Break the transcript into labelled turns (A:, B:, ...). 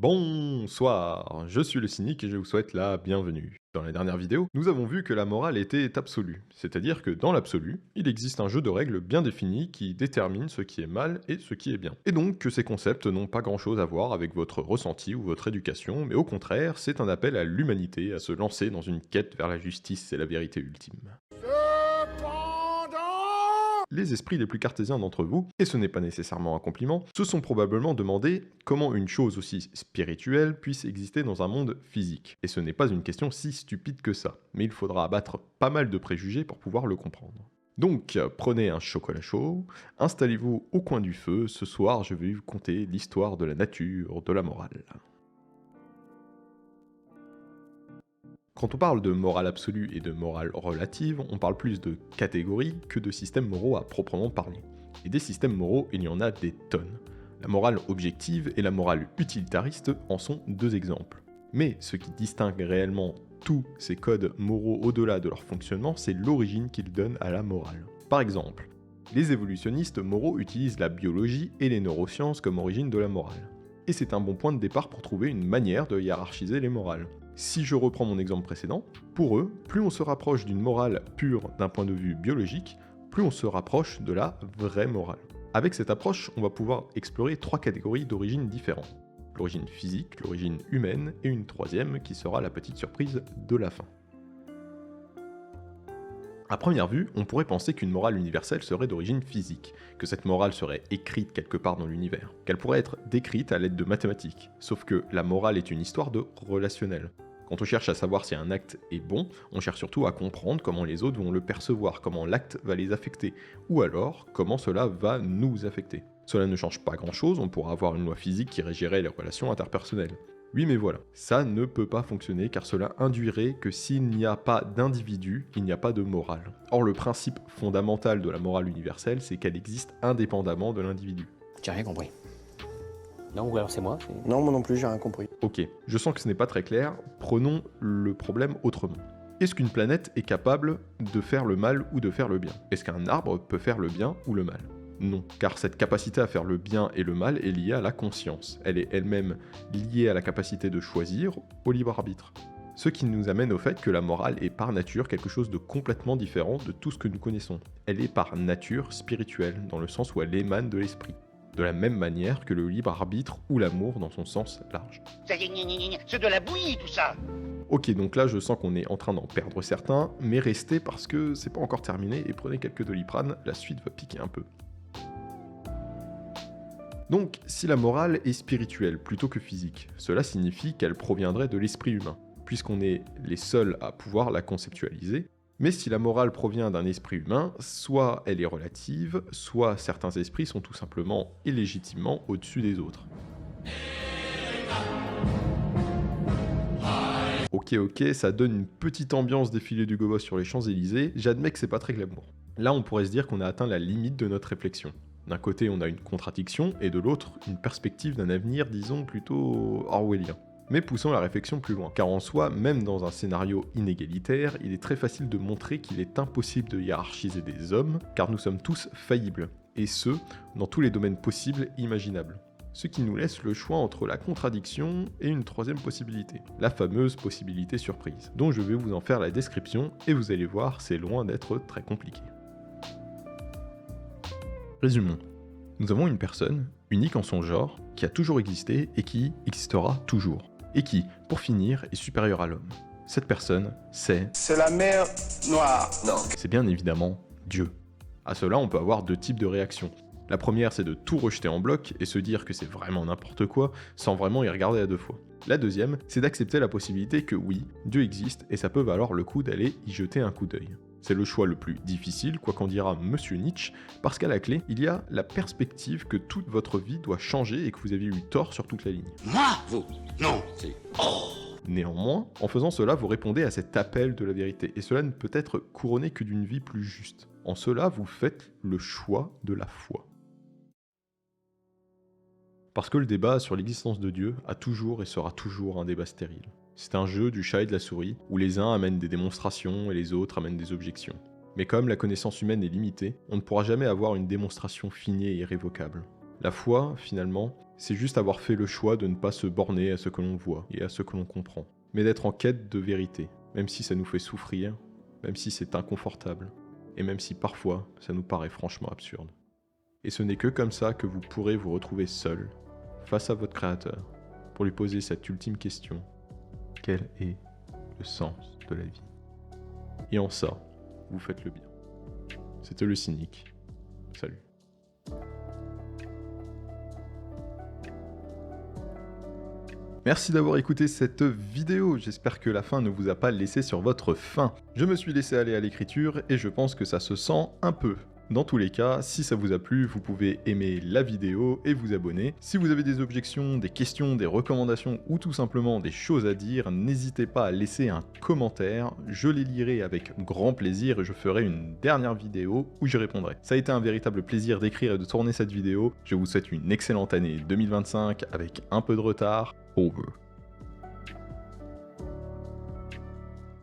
A: Bonsoir, je suis le cynique et je vous souhaite la bienvenue. Dans la dernière vidéo, nous avons vu que la morale était absolue, c'est-à-dire que dans l'absolu, il existe un jeu de règles bien défini qui détermine ce qui est mal et ce qui est bien. Et donc que ces concepts n'ont pas grand-chose à voir avec votre ressenti ou votre éducation, mais au contraire, c'est un appel à l'humanité à se lancer dans une quête vers la justice et la vérité ultime. Les esprits les plus cartésiens d'entre vous, et ce n'est pas nécessairement un compliment, se sont probablement demandé comment une chose aussi spirituelle puisse exister dans un monde physique. Et ce n'est pas une question si stupide que ça, mais il faudra abattre pas mal de préjugés pour pouvoir le comprendre. Donc, prenez un chocolat chaud, installez-vous au coin du feu, ce soir je vais vous conter l'histoire de la nature, de la morale. Quand on parle de morale absolue et de morale relative, on parle plus de catégories que de systèmes moraux à proprement parler. Et des systèmes moraux, il y en a des tonnes. La morale objective et la morale utilitariste en sont deux exemples. Mais ce qui distingue réellement tous ces codes moraux au-delà de leur fonctionnement, c'est l'origine qu'ils donnent à la morale. Par exemple, les évolutionnistes moraux utilisent la biologie et les neurosciences comme origine de la morale. Et c'est un bon point de départ pour trouver une manière de hiérarchiser les morales. Si je reprends mon exemple précédent, pour eux, plus on se rapproche d'une morale pure d'un point de vue biologique, plus on se rapproche de la vraie morale. Avec cette approche, on va pouvoir explorer trois catégories d'origines différentes. L'origine physique, l'origine humaine et une troisième qui sera la petite surprise de la fin. À première vue, on pourrait penser qu'une morale universelle serait d'origine physique, que cette morale serait écrite quelque part dans l'univers, qu'elle pourrait être décrite à l'aide de mathématiques. Sauf que la morale est une histoire de relationnel. Quand on cherche à savoir si un acte est bon, on cherche surtout à comprendre comment les autres vont le percevoir, comment l'acte va les affecter, ou alors comment cela va nous affecter. Cela ne change pas grand-chose, on pourra avoir une loi physique qui régirait les relations interpersonnelles. Oui mais voilà, ça ne peut pas fonctionner car cela induirait que s'il n'y a pas d'individu, il n'y a pas de morale. Or le principe fondamental de la morale universelle, c'est qu'elle existe indépendamment de l'individu.
B: J'ai rien compris. Non, ou alors c'est moi.
C: Non, moi non plus, j'ai rien compris.
A: Ok, je sens que ce n'est pas très clair, prenons le problème autrement. Est-ce qu'une planète est capable de faire le mal ou de faire le bien? Est-ce qu'un arbre peut faire le bien ou le mal? Non, car cette capacité à faire le bien et le mal est liée à la conscience. Elle est elle-même liée à la capacité de choisir, au libre arbitre. Ce qui nous amène au fait que la morale est par nature quelque chose de complètement différent de tout ce que nous connaissons. Elle est par nature spirituelle, dans le sens où elle émane de l'esprit. De la même manière que le libre arbitre ou l'amour dans son sens large.
D: Ça y est, c'est de la bouillie tout ça.
A: Ok, donc là je sens qu'on est en train d'en perdre certains, mais restez parce que c'est pas encore terminé et prenez quelques Doliprane, la suite va piquer un peu. Donc, si la morale est spirituelle plutôt que physique, cela signifie qu'elle proviendrait de l'esprit humain, puisqu'on est les seuls à pouvoir la conceptualiser. Mais si la morale provient d'un esprit humain, soit elle est relative, soit certains esprits sont tout simplement et légitimement au-dessus des autres. Ok, ça donne une petite ambiance défilé du Gobos sur les Champs-Élysées, j'admets que c'est pas très glamour. Là, on pourrait se dire qu'on a atteint la limite de notre réflexion. D'un côté, on a une contradiction, et de l'autre, une perspective d'un avenir, disons, plutôt orwellien. Mais poussons la réflexion plus loin, car en soi, même dans un scénario inégalitaire, il est très facile de montrer qu'il est impossible de hiérarchiser des hommes, car nous sommes tous faillibles, et ce, dans tous les domaines possibles et imaginables. Ce qui nous laisse le choix entre la contradiction et une troisième possibilité, la fameuse possibilité surprise, dont je vais vous en faire la description, et vous allez voir, c'est loin d'être très compliqué. Résumons. Nous avons une personne, unique en son genre, qui a toujours existé et qui existera toujours. Et qui, pour finir, est supérieure à l'homme. Cette personne, c'est
C: la mer Noire. Non.
A: c'est bien évidemment Dieu. À cela, on peut avoir deux types de réactions. La première, c'est de tout rejeter en bloc et se dire que c'est vraiment n'importe quoi, sans vraiment y regarder à deux fois. La deuxième, c'est d'accepter la possibilité que oui, Dieu existe et ça peut valoir le coup d'aller y jeter un coup d'œil. C'est le choix le plus difficile, quoi qu'en dira Monsieur Nietzsche, parce qu'à la clé, il y a la perspective que toute votre vie doit changer et que vous avez eu tort sur toute la ligne.
D: Moi, vous? Non, c'est...
A: Néanmoins, en faisant cela, vous répondez à cet appel de la vérité, et cela ne peut être couronné que d'une vie plus juste. En cela, vous faites le choix de la foi. Parce que le débat sur l'existence de Dieu a toujours et sera toujours un débat stérile. C'est un jeu du chat et de la souris, où les uns amènent des démonstrations et les autres amènent des objections. Mais comme la connaissance humaine est limitée, on ne pourra jamais avoir une démonstration finie et irrévocable. La foi, finalement, c'est juste avoir fait le choix de ne pas se borner à ce que l'on voit et à ce que l'on comprend, mais d'être en quête de vérité, même si ça nous fait souffrir, même si c'est inconfortable, et même si parfois ça nous paraît franchement absurde. Et ce n'est que comme ça que vous pourrez vous retrouver seul, face à votre créateur, pour lui poser cette ultime question: quel est le sens de la vie? Et en ça, vous faites le bien. C'était le cynique. Salut. Merci d'avoir écouté cette vidéo, j'espère que la fin ne vous a pas laissé sur votre faim. Je me suis laissé aller à l'écriture et je pense que ça se sent un peu. Dans tous les cas, si ça vous a plu, vous pouvez aimer la vidéo et vous abonner. Si vous avez des objections, des questions, des recommandations ou tout simplement des choses à dire, n'hésitez pas à laisser un commentaire, je les lirai avec grand plaisir et je ferai une dernière vidéo où j'y répondrai. Ça a été un véritable plaisir d'écrire et de tourner cette vidéo, je vous souhaite une excellente année 2025 avec un peu de retard. Over.